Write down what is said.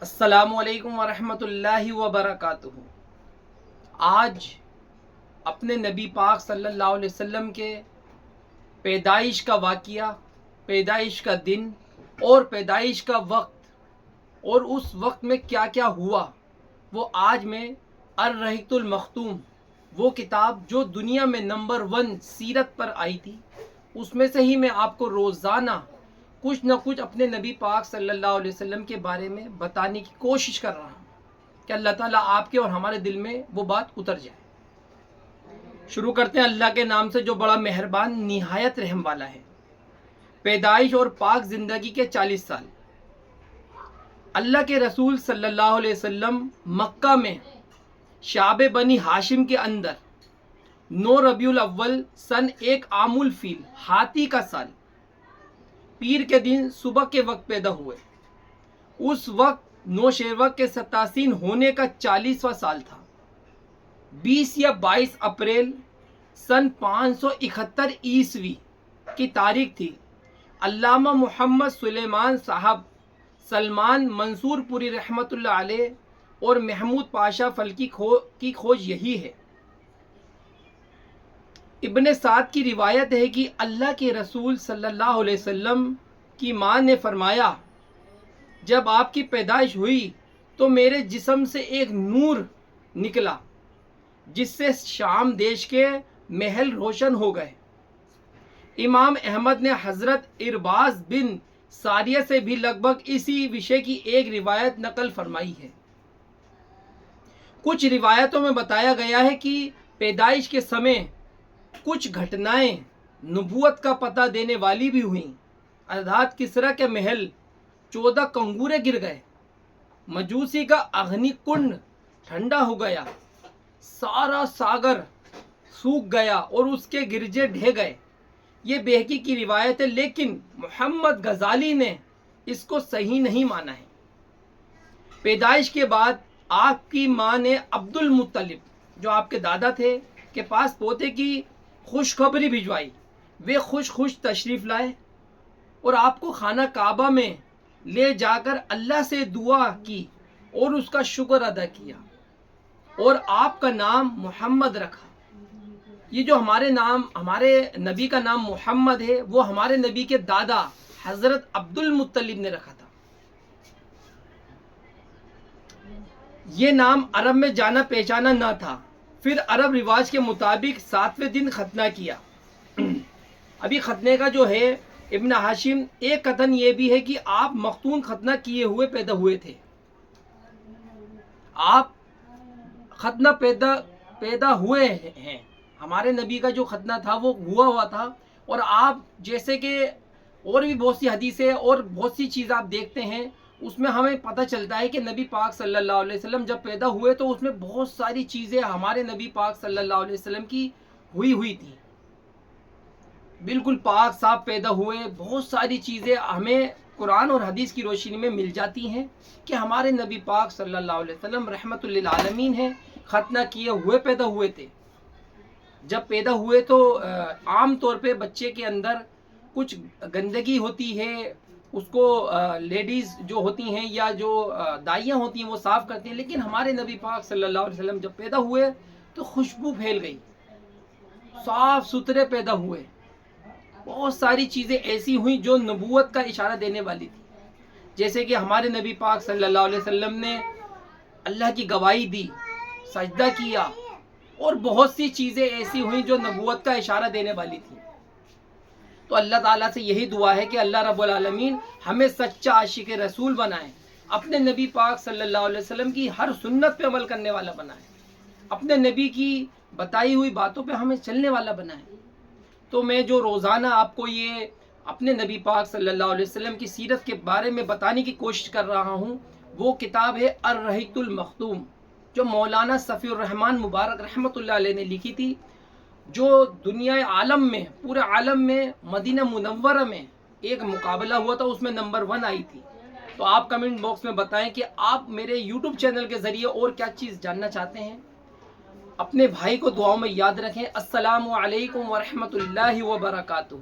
السلام علیکم ورحمۃ اللہ وبرکاتہ۔ آج اپنے نبی پاک صلی اللہ علیہ وسلم کے پیدائش کا واقعہ، پیدائش کا دن اور پیدائش کا وقت اور اس وقت میں کیا کیا ہوا، وہ آج میں الرحیق المختوم، وہ کتاب جو دنیا میں نمبر 1 سیرت پر آئی تھی، اس میں سے ہی میں آپ کو روزانہ کچھ نہ کچھ اپنے نبی پاک صلی اللہ علیہ وسلم کے بارے میں بتانے کی کوشش کر رہا ہوں کہ اللہ تعالیٰ آپ کے اور ہمارے دل میں وہ بات اتر جائے۔ شروع کرتے ہیں اللہ کے نام سے جو بڑا مہربان نہایت رحم والا ہے۔ پیدائش اور پاک زندگی کے 40 سال۔ اللہ کے رسول صلی اللہ علیہ وسلم مکہ میں شعب بنی ہاشم کے اندر 9 ربیع الاول سن 1 عام الفیل، ہاتھی کا سال، پیر کے دن صبح کے وقت پیدا ہوئے۔ اس وقت نوشیروہ کے 87 ہونے کا 40واں سال تھا۔ 20 یا 22 اپریل سن 571 عیسوی کی تاریخ تھی۔ علامہ محمد سلیمان صاحب سلمان منصور پوری رحمۃ اللہ علیہ اور محمود پاشا فلکی کی کھوج یہی ہے۔ ابن سعد کی روایت ہے کہ اللہ کے رسول صلی اللہ علیہ وسلم کی ماں نے فرمایا، جب آپ کی پیدائش ہوئی تو میرے جسم سے ایک نور نکلا جس سے شام دیش کے محل روشن ہو گئے۔ امام احمد نے حضرت ارباز بن ساریہ سے بھی لگ بھگ اسی وشے کی ایک روایت نقل فرمائی ہے۔ کچھ روایتوں میں بتایا گیا ہے کہ پیدائش کے سمے کچھ گھٹنائیں نبوت کا پتہ دینے والی بھی ہوئیں۔ اردھات کسرا کے محل 14 کنگورے گر گئے، مجوسی کا اگنی کنڈ ٹھنڈا ہو گیا، سارا ساگر سوکھ گیا اور اس کے گرجے ڈھہ گئے۔ یہ بہقی کی روایت ہے، لیکن محمد غزالی نے اس کو صحیح نہیں مانا ہے۔ پیدائش کے بعد آپ کی ماں نے عبد المطلب جو آپ کے دادا تھے کے پاس پوتے کی خوشخبری بھجوائی۔ وہ خوش تشریف لائے اور آپ کو خانہ کعبہ میں لے جا کر اللہ سے دعا کی اور اس کا شکر ادا کیا اور آپ کا نام محمد رکھا۔ یہ جو ہمارے نبی کا نام محمد ہے، وہ ہمارے نبی کے دادا حضرت عبد المطلب نے رکھا تھا۔ یہ نام عرب میں جانا پہچانا نہ تھا۔ پھر عرب رواج کے مطابق 7ویں دن ختنہ کیا۔ ابھی ختنے کا جو ہے ابن ہاشم، ایک کتھن یہ بھی ہے کہ آپ مختون ختنہ کیے ہوئے پیدا ہوئے تھے۔ آپ ختنہ پیدا ہوئے ہیں۔ ہمارے نبی کا جو ختنہ تھا وہ ہوا تھا، اور آپ جیسے کہ اور بھی بہت سی حدیثیں اور بہت سی چیز آپ دیکھتے ہیں، اس میں ہمیں پتہ چلتا ہے کہ نبی پاک صلی اللہ علیہ وسلم جب پیدا ہوئے تو اس میں بہت ساری چیزیں ہمارے نبی پاک صلی اللہ علیہ وسلم کی ہوئی تھی۔ بالکل پاک صاف پیدا ہوئے۔ بہت ساری چیزیں ہمیں قرآن اور حدیث کی روشنی میں مل جاتی ہیں کہ ہمارے نبی پاک صلی اللہ علیہ وسلم رحمت للعالمین ہیں، ختنہ کیے ہوئے پیدا ہوئے تھے۔ جب پیدا ہوئے تو عام طور پہ بچے کے اندر کچھ گندگی ہوتی ہے، اس کو لیڈیز جو ہوتی ہیں یا جو دائیاں ہوتی ہیں وہ صاف کرتی ہیں، لیکن ہمارے نبی پاک صلی اللہ علیہ وسلم جب پیدا ہوئے تو خوشبو پھیل گئی، صاف ستھرے پیدا ہوئے۔ بہت ساری چیزیں ایسی ہوئیں جو نبوت کا اشارہ دینے والی تھی، جیسے کہ ہمارے نبی پاک صلی اللہ علیہ وسلم نے اللہ کی گواہی دی، سجدہ کیا، اور بہت سی چیزیں ایسی ہوئیں جو نبوت کا اشارہ دینے والی تھی۔ تو اللہ تعالیٰ سے یہی دعا ہے کہ اللہ رب العالمین ہمیں سچا عاشق رسول بنائے، اپنے نبی پاک صلی اللہ علیہ وسلم کی ہر سنت پہ عمل کرنے والا بنائے، اپنے نبی کی بتائی ہوئی باتوں پہ ہمیں چلنے والا بنائے۔ تو میں جو روزانہ آپ کو یہ اپنے نبی پاک صلی اللہ علیہ وسلم کی سیرت کے بارے میں بتانے کی کوشش کر رہا ہوں، وہ کتاب ہے الرحیق المختوم، جو مولانا صفی الرحمن مبارک رحمۃ اللہ علیہ نے لکھی تھی، جو دنیا عالم میں، پورے عالم میں مدینہ منورہ میں ایک مقابلہ ہوا تھا، اس میں نمبر 1 آئی تھی۔ تو آپ کمنٹ باکس میں بتائیں کہ آپ میرے یوٹیوب چینل کے ذریعے اور کیا چیز جاننا چاہتے ہیں۔ اپنے بھائی کو دعاؤں میں یاد رکھیں۔ السلام علیکم ورحمۃ اللہ وبرکاتہ۔